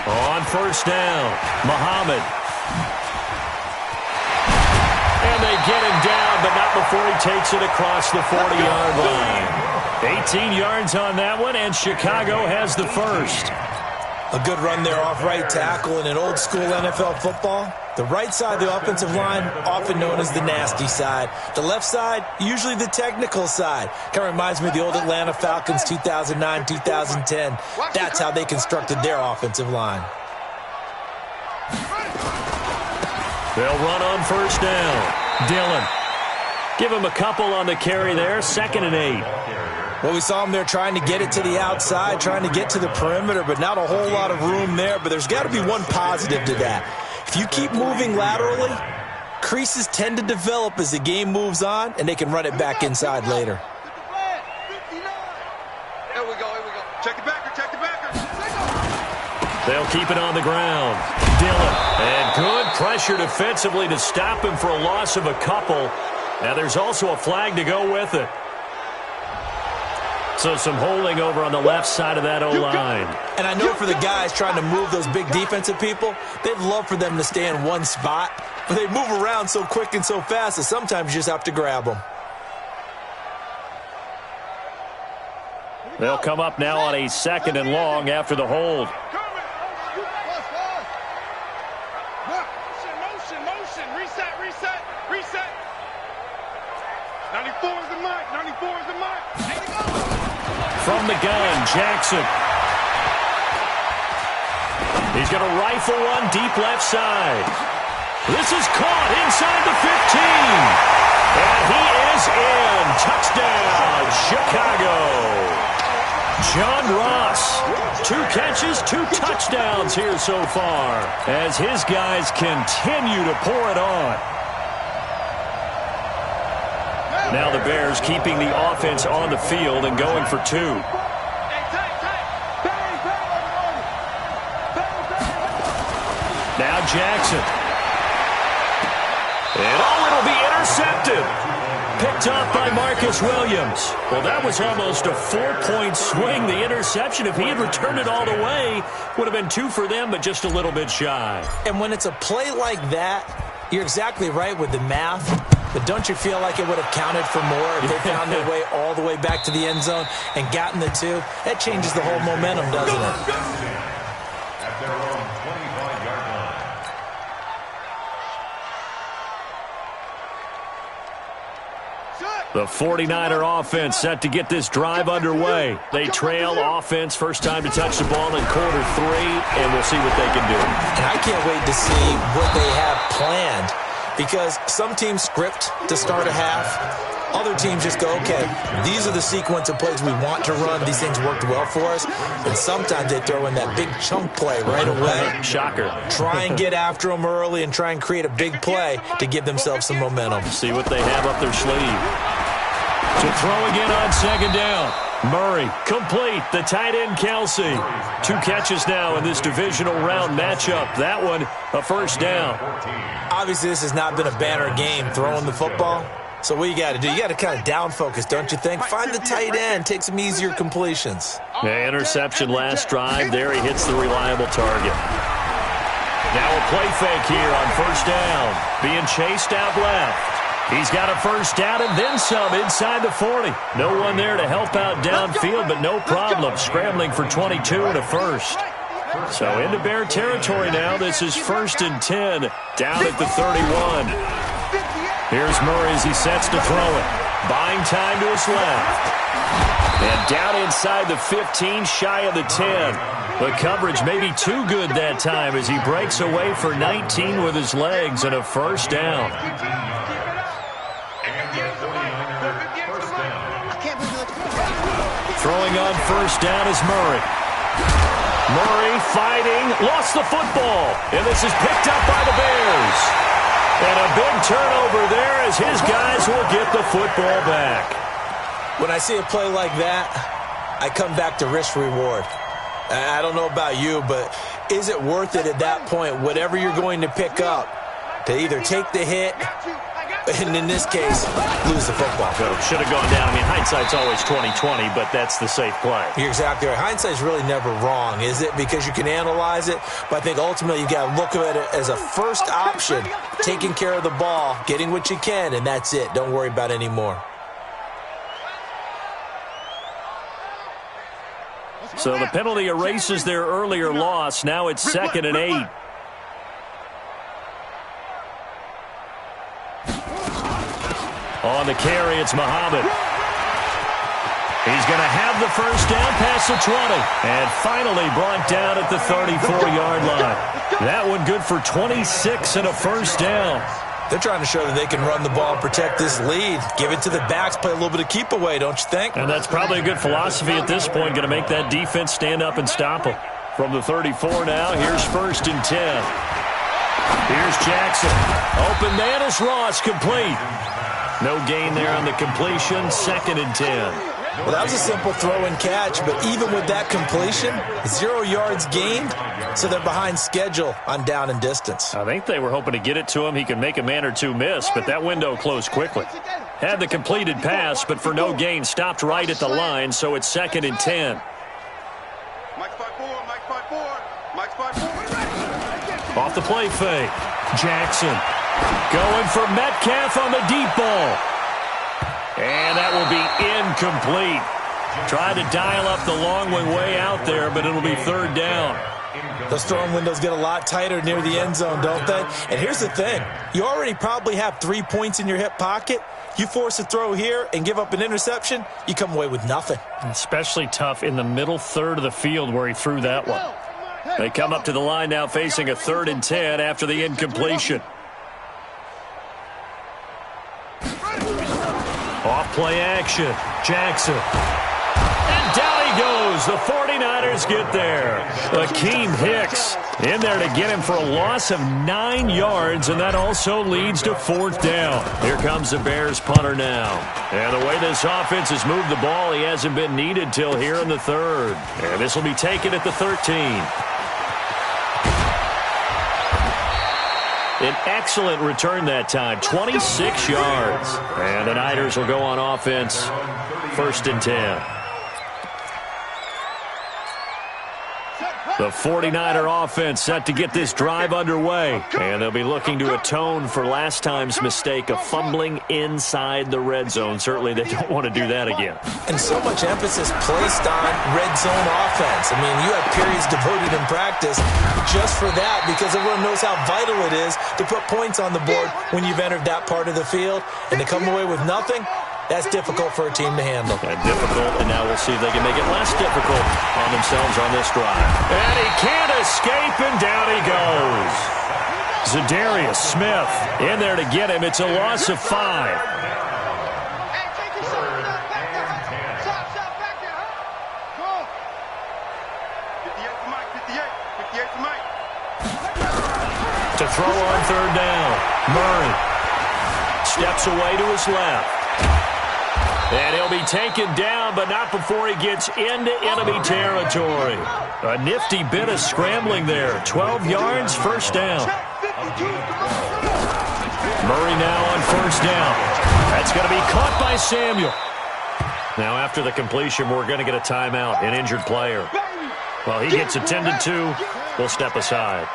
On first down, Muhammad. And they get him down, but not before he takes it across the 40-yard line. 18 yards on that one, and Chicago has the first. A good run there off right tackle in an old-school NFL football. The right side of the offensive line, often known as the nasty side. The left side, usually the technical side. Kind of reminds me of the old Atlanta Falcons 2009, 2010. That's how they constructed their offensive line. They'll run on first down. Dillon. Give him a couple on the carry there. 2nd and 8. Well, we saw him there trying to get it to the outside, trying to get to the perimeter, but not a whole lot of room there. But there's got to be one positive to that. If you keep moving laterally, creases tend to develop as the game moves on, and they can run it back inside later. Here we go. Check the backer. They'll keep it on the ground. Dillon. And good pressure defensively to stop him for a loss of a couple. Now there's also a flag to go with it. So some holding over on the left side of that O-line. And I know for the guys trying to move those big defensive people, they'd love for them to stay in one spot. But they move around so quick and so fast that sometimes you just have to grab them. They'll come up now on a 2nd and long after the hold. Motion. Reset. 94 is the mark. From the gun, Jackson. He's going to rifle one deep left side. This is caught inside the 15. And he is in. Touchdown, Chicago. John Ross. 2 catches, 2 touchdowns here so far as his guys continue to pour it on. Now the Bears keeping the offense on the field and going for 2. Now Jackson. And it'll be intercepted. Picked off by Marcus Williams. Well, that was almost a 4-point swing. The interception, if he had returned it all the way, would have been 2 for them, but just a little bit shy. And when it's a play like that, you're exactly right with the math. But don't you feel like it would have counted for more if they found their way all the way back to the end zone and gotten the 2? That changes the whole momentum, doesn't it? At their own 25-yard line. The 49er offense set to get this drive underway. They trail offense, first time to touch the ball in quarter 3, and we'll see what they can do. And I can't wait to see what they have planned, because some teams script to start a half. Other teams just go, okay, these are the sequence of plays we want to run. These things worked well for us. And sometimes they throw in that big chunk play right away. Shocker. Try and get after them early and try and create a big play to give themselves some momentum. See what they have up their sleeve. To throw again on second down. Murray, complete. The tight end, Kelsey. 2 catches now in this divisional round matchup. That one, a first down. Obviously, this has not been a banner game throwing the football. So what you got to do, you got to kind of down focus, don't you think? Find the tight end, take some easier completions. The interception last drive. There he hits the reliable target. Now a play fake here on first down. Being chased out left. He's got a first down and then some inside the 40. No one there to help out downfield, but no problem. Scrambling for 22 and a first. So into Bear territory now. This is 1st and 10 down at the 31. Here's Murray as he sets to throw it. Buying time to his left. And down inside the 15, shy of the 10. The coverage may be too good that time as he breaks away for 19 with his legs and a first down. Throwing on first down is Murray. Murray fighting, lost the football. And this is picked up by the Bears. And a big turnover there as his guys will get the football back. When I see a play like that, I come back to risk-reward. I don't know about you, but is it worth it at that point, whatever you're going to pick up, to either take the hit, and in this case, lose the football? Should have gone down. I mean, hindsight's always 20/20, but that's the safe play. You're exactly right. Hindsight's really never wrong, is it? Because you can analyze it, but I think ultimately you got to look at it as a first option, taking care of the ball, getting what you can, and that's it. Don't worry about any more. So the penalty erases their earlier loss. Now it's 2nd and 8. On the carry, it's Muhammad. He's going to have the first down past the 20. And finally brought down at the 34-yard line. That one good for 26 and a first down. They're trying to show that they can run the ball and protect this lead. Give it to the backs, play a little bit of keep away, don't you think? And that's probably a good philosophy at this point. Going to make that defense stand up and stop them. From the 34 now, here's 1st and 10. Here's Jackson. Open man is Ross, complete. No gain there on the completion, 2nd and 10. Well, that was a simple throw and catch, but even with that completion, 0 yards gained, so they're behind schedule on down and distance. I think they were hoping to get it to him. He could make a man or two miss, but that window closed quickly. Had the completed pass, but for no gain, stopped right at the line, so it's 2nd and 10. Off the play fake. Jackson going for Metcalf on the deep ball. And that will be incomplete. Tried to dial up the long way out there, but it'll be 3rd down. Those throwing windows get a lot tighter near the end zone, don't they? And here's the thing. You already probably have 3 points in your hip pocket. You force a throw here and give up an interception, you come away with nothing. Especially tough in the middle third of the field where he threw that one. They come up to the line now facing a 3rd and 10 after the incompletion. Off play action. Jackson. And down he goes. The 49ers get there. Akeem Hicks in there to get him for a loss of 9 yards, and that also leads to 4th down. Here comes the Bears punter now. And the way this offense has moved the ball, he hasn't been needed till here in the 3rd. And this will be taken at the 13. An excellent return that time, 26 yards. And the Niners will go on offense, 1st and 10. The 49er offense set to get this drive underway. And they'll be looking to atone for last time's mistake of fumbling inside the red zone. Certainly they don't want to do that again. And so much emphasis placed on red zone offense. I mean, you have periods devoted in practice just for that because everyone knows how vital it is to put points on the board when you've entered that part of the field. And to come away with nothing, That's difficult for a team to handle. And difficult, and now we'll see if they can make it less difficult on themselves on this drive. And he can't escape, and down he goes. Zadarius Smith in there to get him. It's a loss of 5. To throw on third down. Murray steps away to his left. And he'll be taken down, but not before he gets into enemy territory. A nifty bit of scrambling there. 12 yards, first down. Murray now on first down. That's going to be caught by Samuel. Now after the completion, we're going to get a timeout, an injured player. Well, he gets attended to. We'll step aside.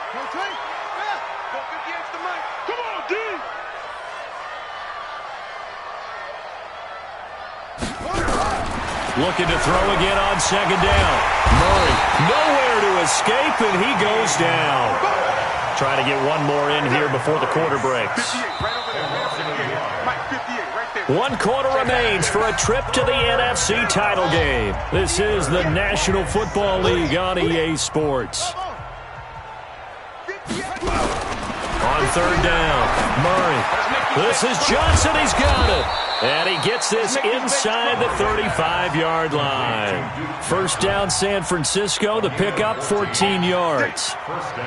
Looking to throw again on second down. Murray nowhere to escape, and he goes down. Trying to get one more in here before the quarter breaks. 1 quarter remains for a trip to the NFC title game. This is the National Football League on EA Sports. On third down, Murray. This is Johnson. He's got it. And he gets this inside the 35-yard line. First down, San Francisco. The pickup, 14 yards.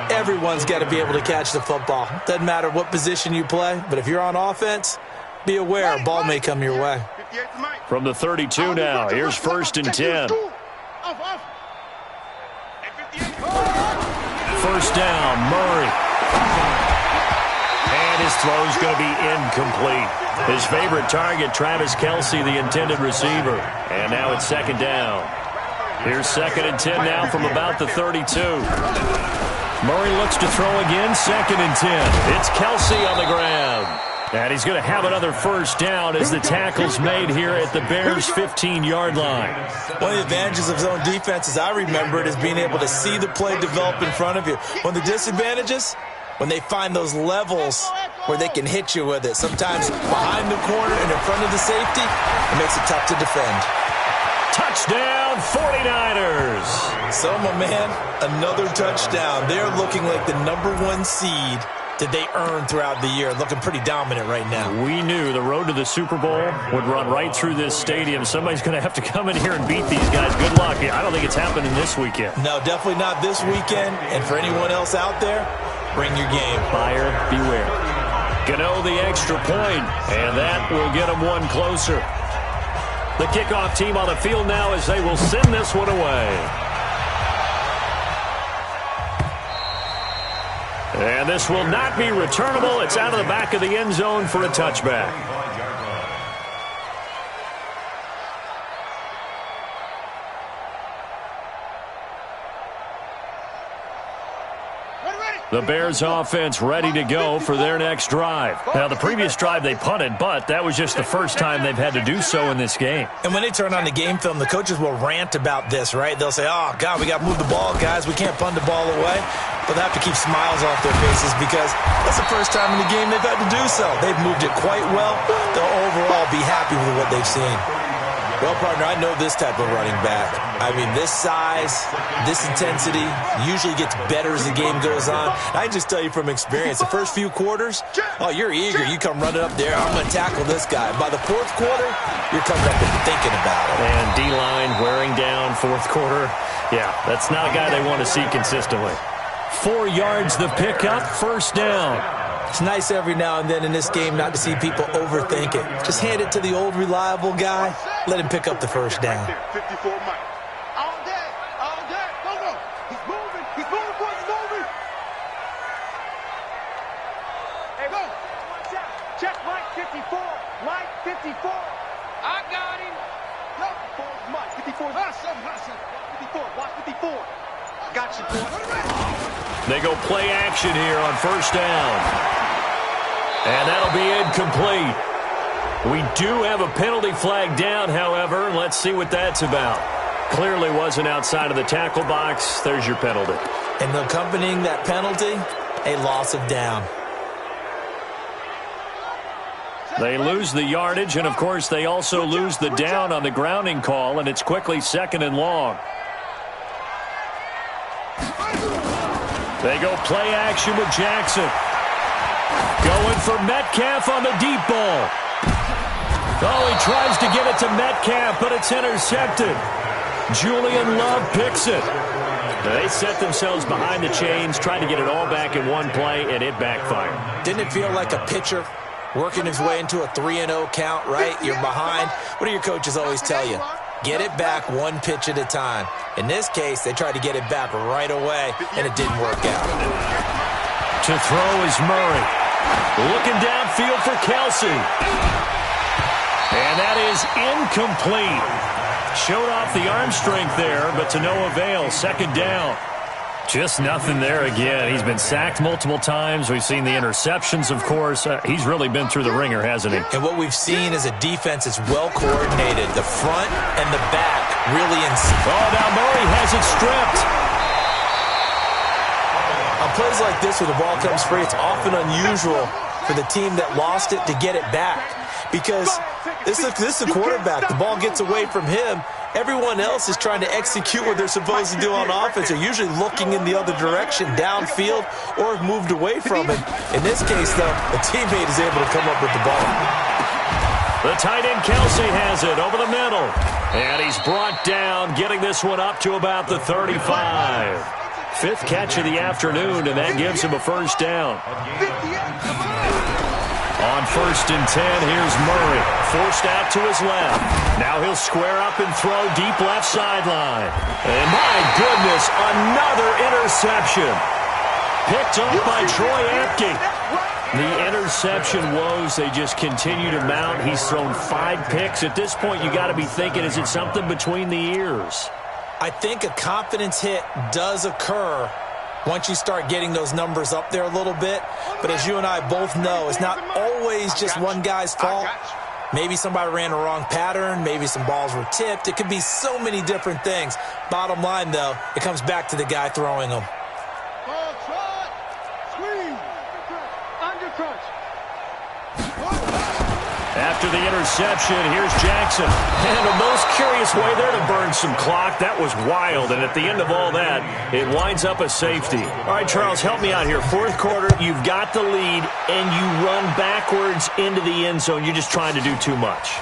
Everyone's got to be able to catch the football. Doesn't matter what position you play, but if you're on offense, be aware a ball may come your way. From the 32 now, here's first and 10. First down, Murray. And his throw's going to be incomplete. His favorite target, Travis Kelce, the intended receiver. And now it's second down. Here's second and 10 now from about the 32. Murray looks to throw again, second and 10. It's Kelce on the ground. And he's going to have another first down as the tackle's made here at the Bears' 15-yard line. One of the advantages of zone defense, as I remember it, is being able to see the play develop in front of you. One of the disadvantages, when they find those levels where they can hit you with it. Sometimes behind the corner and in front of the safety, it makes it tough to defend. Touchdown, 49ers. So, my man, another touchdown. They're looking like the #1 seed that they earned throughout the year. Looking pretty dominant right now. We knew the road to the Super Bowl would run right through this stadium. Somebody's going to have to come in here and beat these guys. Good luck. I don't think it's happening this weekend. No, definitely not this weekend. And for anyone else out there, bring your game. Buyer beware. Gano the extra point, and that will get them one closer. The kickoff team on the field now as they will send this one away. And this will not be returnable. It's out of the back of the end zone for a touchback. The Bears offense ready to go for their next drive. Now, the previous drive they punted, but that was just the first time they've had to do so in this game. And when they turn on the game film, the coaches will rant about this, right? They'll say, oh, God, we got to move the ball, guys. We can't punt the ball away. But they have to keep smiles off their faces because that's the first time in the game they've had to do so. They've moved it quite well. They'll overall be happy with what they've seen. Well, partner, I know this type of running back. I mean, this size, this intensity usually gets better as the game goes on. I can just tell you from experience, the first few quarters, oh, you're eager. You come running up there, I'm going to tackle this guy. By the fourth quarter, you're coming up and thinking about it. And D-line wearing down fourth quarter. Yeah, that's not a guy they want to see consistently. 4 yards the pickup, first down. It's nice every now and then in this game not to see people overthink it. Just hand it to the old reliable guy. Let him pick up the first down. 54 Mike. All day. Go. He's moving, boys, he's moving. Hey, go. Check Mike 54. Mike 54. I got him. No, Mike 54. Hot 54. Watch 54. Got you, boy. They go play action here on first down. And that'll be incomplete. We do have a penalty flag down, however. Let's see what that's about. Clearly wasn't outside of the tackle box. There's your penalty. And accompanying that penalty, a loss of down. They lose the yardage, and, of course, they also lose the down on the grounding call, and it's quickly 2nd and long. They go play action with Jackson. Going for Metcalf on the deep ball. Oh, he tries to get it to Metcalf, but it's intercepted. Julian Love picks it. They set themselves behind the chains, tried to get it all back in one play, and it backfired. Didn't it feel like a pitcher working his way into a 3-0 count, right? You're behind. What do your coaches always tell you? Get it back one pitch at a time. In this case, they tried to get it back right away, and it didn't work out. To throw is Murray. Looking downfield for Kelsey. And that is incomplete. Showed off the arm strength there, but to no avail. 2nd down. Just nothing there again. He's been sacked multiple times. We've seen the interceptions, of course. He's really been through the ringer, hasn't he? And what we've seen is a defense that's well coordinated. The front and the back really Oh, now Murray has it stripped. On plays like this where the ball comes free, it's often unusual for the team that lost it to get it back. Because this is a quarterback. The ball gets away from him. Everyone else is trying to execute what they're supposed to do on offense. They're usually looking in the other direction, downfield, or have moved away from him. In this case, though, a teammate is able to come up with the ball. The tight end Kelsey has it over the middle. And he's brought down, getting this one up to about the 35. 5th catch of the afternoon, and that gives him a 1st down. On 1st and 10, here's Murray. Forced out to his left. Now he'll square up and throw deep left sideline. And my goodness, another interception. Picked up by Troy Apke. The interception woes, they just continue to mount. He's thrown 5 picks. At this point, you got to be thinking, is it something between the ears? I think a confidence hit does occur once you start getting those numbers up there a little bit. But as you and I both know, it's not always just one guy's fault. Maybe somebody ran a wrong pattern. Maybe some balls were tipped. It could be so many different things. Bottom line, though, it comes back to the guy throwing them. After the interception, here's Jackson. And the most curious way there to burn some clock. That was wild. And at the end of all that, it winds up a safety. All right, Charles, help me out here. 4th quarter, you've got the lead, and you run backwards into the end zone. You're just trying to do too much.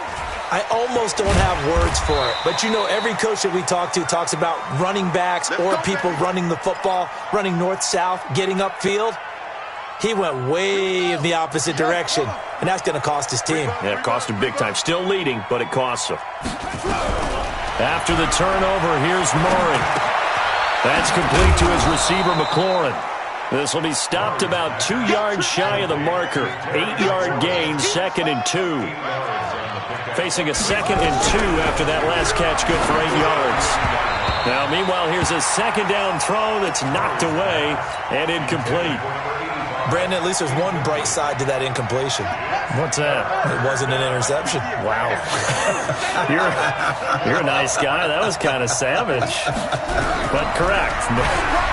I almost don't have words for it. But, you know, every coach that we talk to talks about running backs or people running the football, running north-south, getting upfield. He went way in the opposite direction, and that's going to cost his team. Yeah, it cost him big time. Still leading, but it costs him. After the turnover, here's Murray. That's complete to his receiver, McLaurin. This will be stopped about 2 yards shy of the marker. 8-yard gain, 2nd and 2. Facing a 2nd and 2 after that last catch, good for 8 yards. Now, meanwhile, here's a 2nd down throw that's knocked away and incomplete. Brandon, at least there's one bright side to that incompletion. What's that? It wasn't an interception. Wow. You're a nice guy. That was kind of savage. But correct.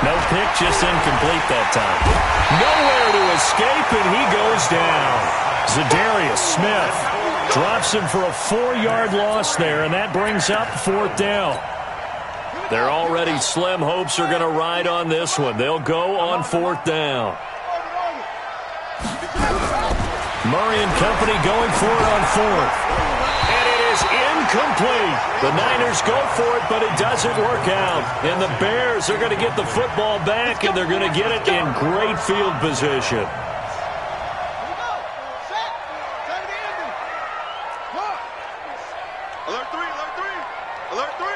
No pick, just incomplete that time. Nowhere to escape, and he goes down. Zadarius Smith drops him for a 4-yard loss there, and that brings up 4th down. Their already slim hopes are going to ride on this one. They'll go on 4th down. Murray and company going for it on 4th. And it is incomplete. The Niners go for it, but it doesn't work out. And the Bears are going to get the football back, and they're going to get it in great field position. Alert 3, alert 3, alert 3.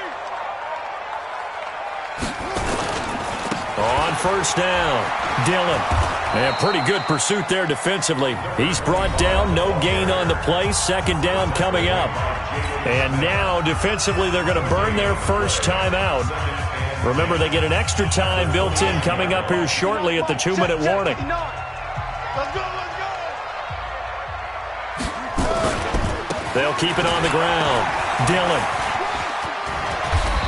On 1st down, Dillon. And pretty good pursuit there defensively. He's brought down, no gain on the play. 2nd down coming up. And now defensively they're going to burn their first time out. Remember, they get an extra time built in coming up here shortly at the 2-minute warning. They'll keep it on the ground. Dillon.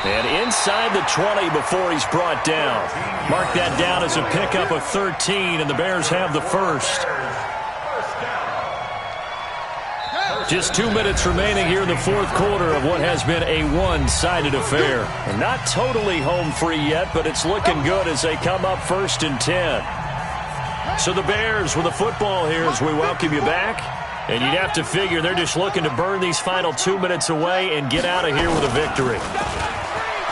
And inside the 20 before he's brought down. Mark that down as a pickup of 13, and the Bears have the first. Just 2 minutes remaining here in the fourth quarter of what has been a one-sided affair. And not totally home free yet, but it's looking good as they come up 1st and 10. So the Bears with the football here as we welcome you back. And you'd have to figure they're just looking to burn these final 2 minutes away and get out of here with a victory.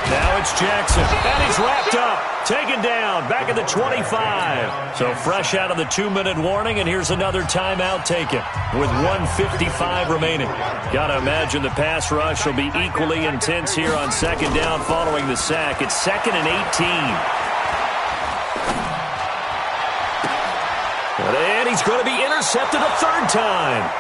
Now it's Jackson, and he's wrapped up, taken down, back at the 25. So fresh out of the 2-minute warning, and here's another timeout taken with 1:55 remaining. Got to imagine the pass rush will be equally intense here on 2nd down following the sack. It's 2nd and 18. And he's going to be intercepted a 3rd time.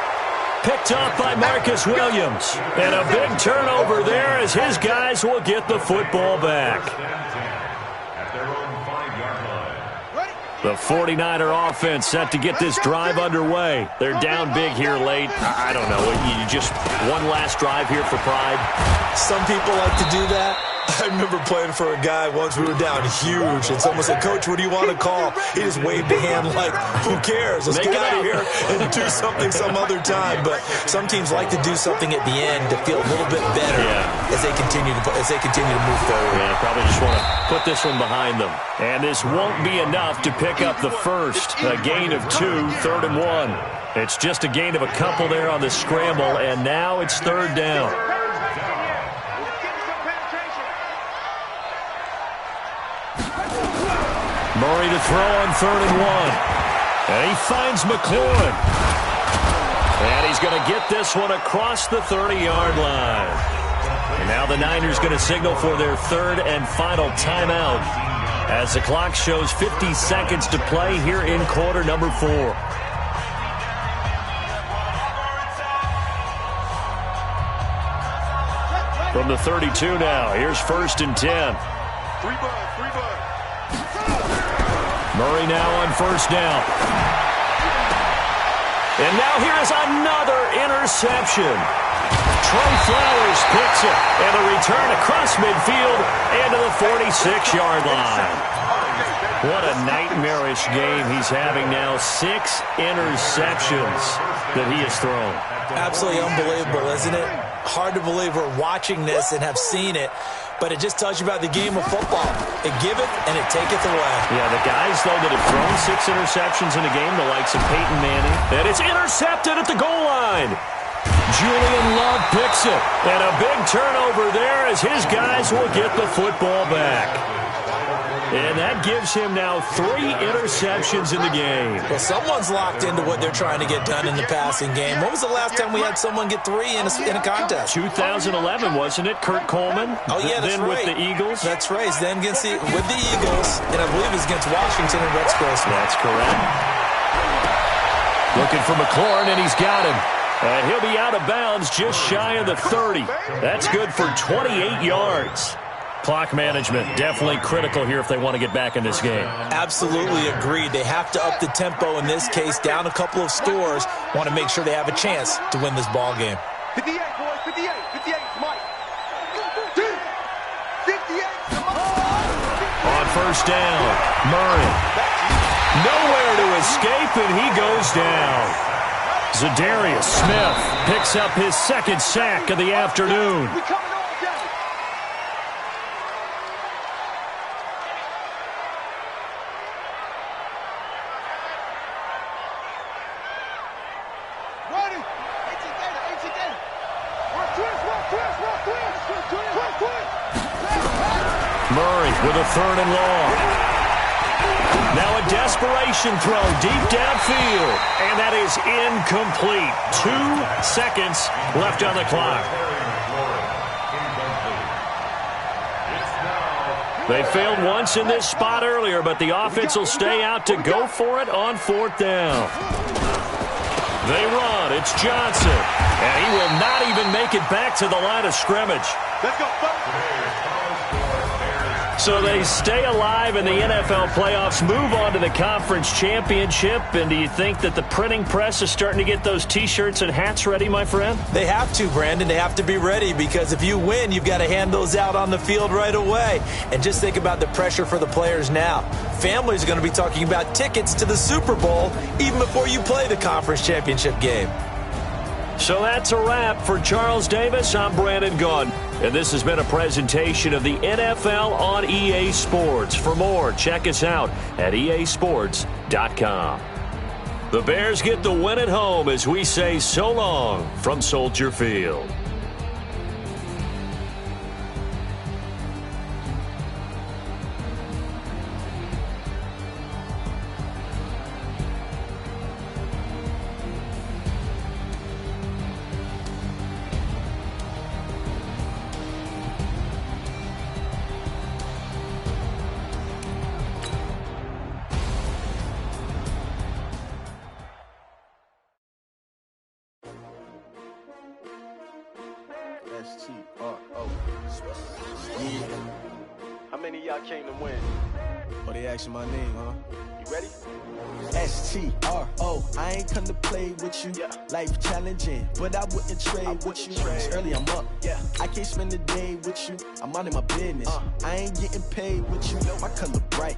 Picked off by Marcus Williams. And a big turnover there as his guys will get the football back. The 49er offense set to get this drive underway. They're down big here late. I don't know. You just one last drive here for pride. Some people like to do that. I remember playing for a guy once. We were down huge, and someone said, "Coach, what do you want to call?" He just waved a hand like, "Who cares? Let's get out of here and do something some other time." But some teams like to do something at the end to feel a little bit better as they continue to move forward. Yeah, probably just want to put this one behind them. And this won't be enough to pick up the first. A gain of 2, 3rd and 1. It's just a gain of a couple there on the scramble, and now it's 3rd down. Murray to throw on 3rd and 1. And he finds McLaurin. And he's going to get this one across the 30-yard line. And now the Niners going to signal for their 3rd and final timeout as the clock shows 50 seconds to play here in quarter number 4. From the 32 now, here's 1st and 10. Murray now on 1st down. And now here is another interception. Trey Flowers picks it. And a return across midfield and to the 46-yard line. What a nightmarish game he's having now. 6 interceptions that he has thrown. Absolutely unbelievable, isn't it? Hard to believe we're watching this and have seen it. But it just tells you about the game of football. It giveth and it taketh away. Yeah, the guys, though, that have thrown 6 interceptions in a game, the likes of Peyton Manning. And it's intercepted at the goal line. Julian Love picks it. And a big turnover there as his guys will get the football back. And that gives him now 3 interceptions in the game. Well, someone's locked into what they're trying to get done in the passing game. When was the last time we had someone get 3 in a contest? 2011, wasn't it? Kurt Coleman? Oh, yeah, that's then right. With the Eagles? That's right. Then with the Eagles, and I believe it's against Washington and Rex Grossman. That's correct. Looking for McLaurin, and he's got him. And he'll be out of bounds just shy of the 30. That's good for 28 yards. Clock management, definitely critical here if they want to get back in this game. Absolutely agreed. They have to up the tempo in this case, down a couple of scores. Want to make sure they have a chance to win this ball game. 58, boys, 58, 58, Mike. 58, on 1st down, Murray. Nowhere to escape, and he goes down. Zadarius Smith picks up his 2nd sack of the afternoon. Murray with a 3rd and long. Now a desperation throw deep downfield, and that is incomplete. 2 seconds left on the clock. They failed once in this spot earlier, but the offense will stay out to go for it on 4th down. They run. It's Johnson, and he will not even make it back to the line of scrimmage. Let's go. So they stay alive in the NFL playoffs, move on to the conference championship. And do you think that the printing press is starting to get those T-shirts and hats ready, my friend? They have to, Brandon. They have to be ready because if you win, you've got to hand those out on the field right away. And just think about the pressure for the players now. Families are going to be talking about tickets to the Super Bowl even before you play the conference championship game. So that's a wrap. For Charles Davis, I'm Brandon Gaudin. And this has been a presentation of the NFL on EA Sports. For more, check us out at easports.com. The Bears get the win at home as we say so long from Soldier Field. S-T-R-O. Yeah. How many of y'all came to win? Oh, they asking my name, huh? You ready? S-T-R-O. I ain't come to play with you. Yeah. Life challenging, but I wouldn't trade with you. It's early, I'm up. Yeah. I can't spend the day with you. I'm out in my business. I ain't getting paid with you. My color bright.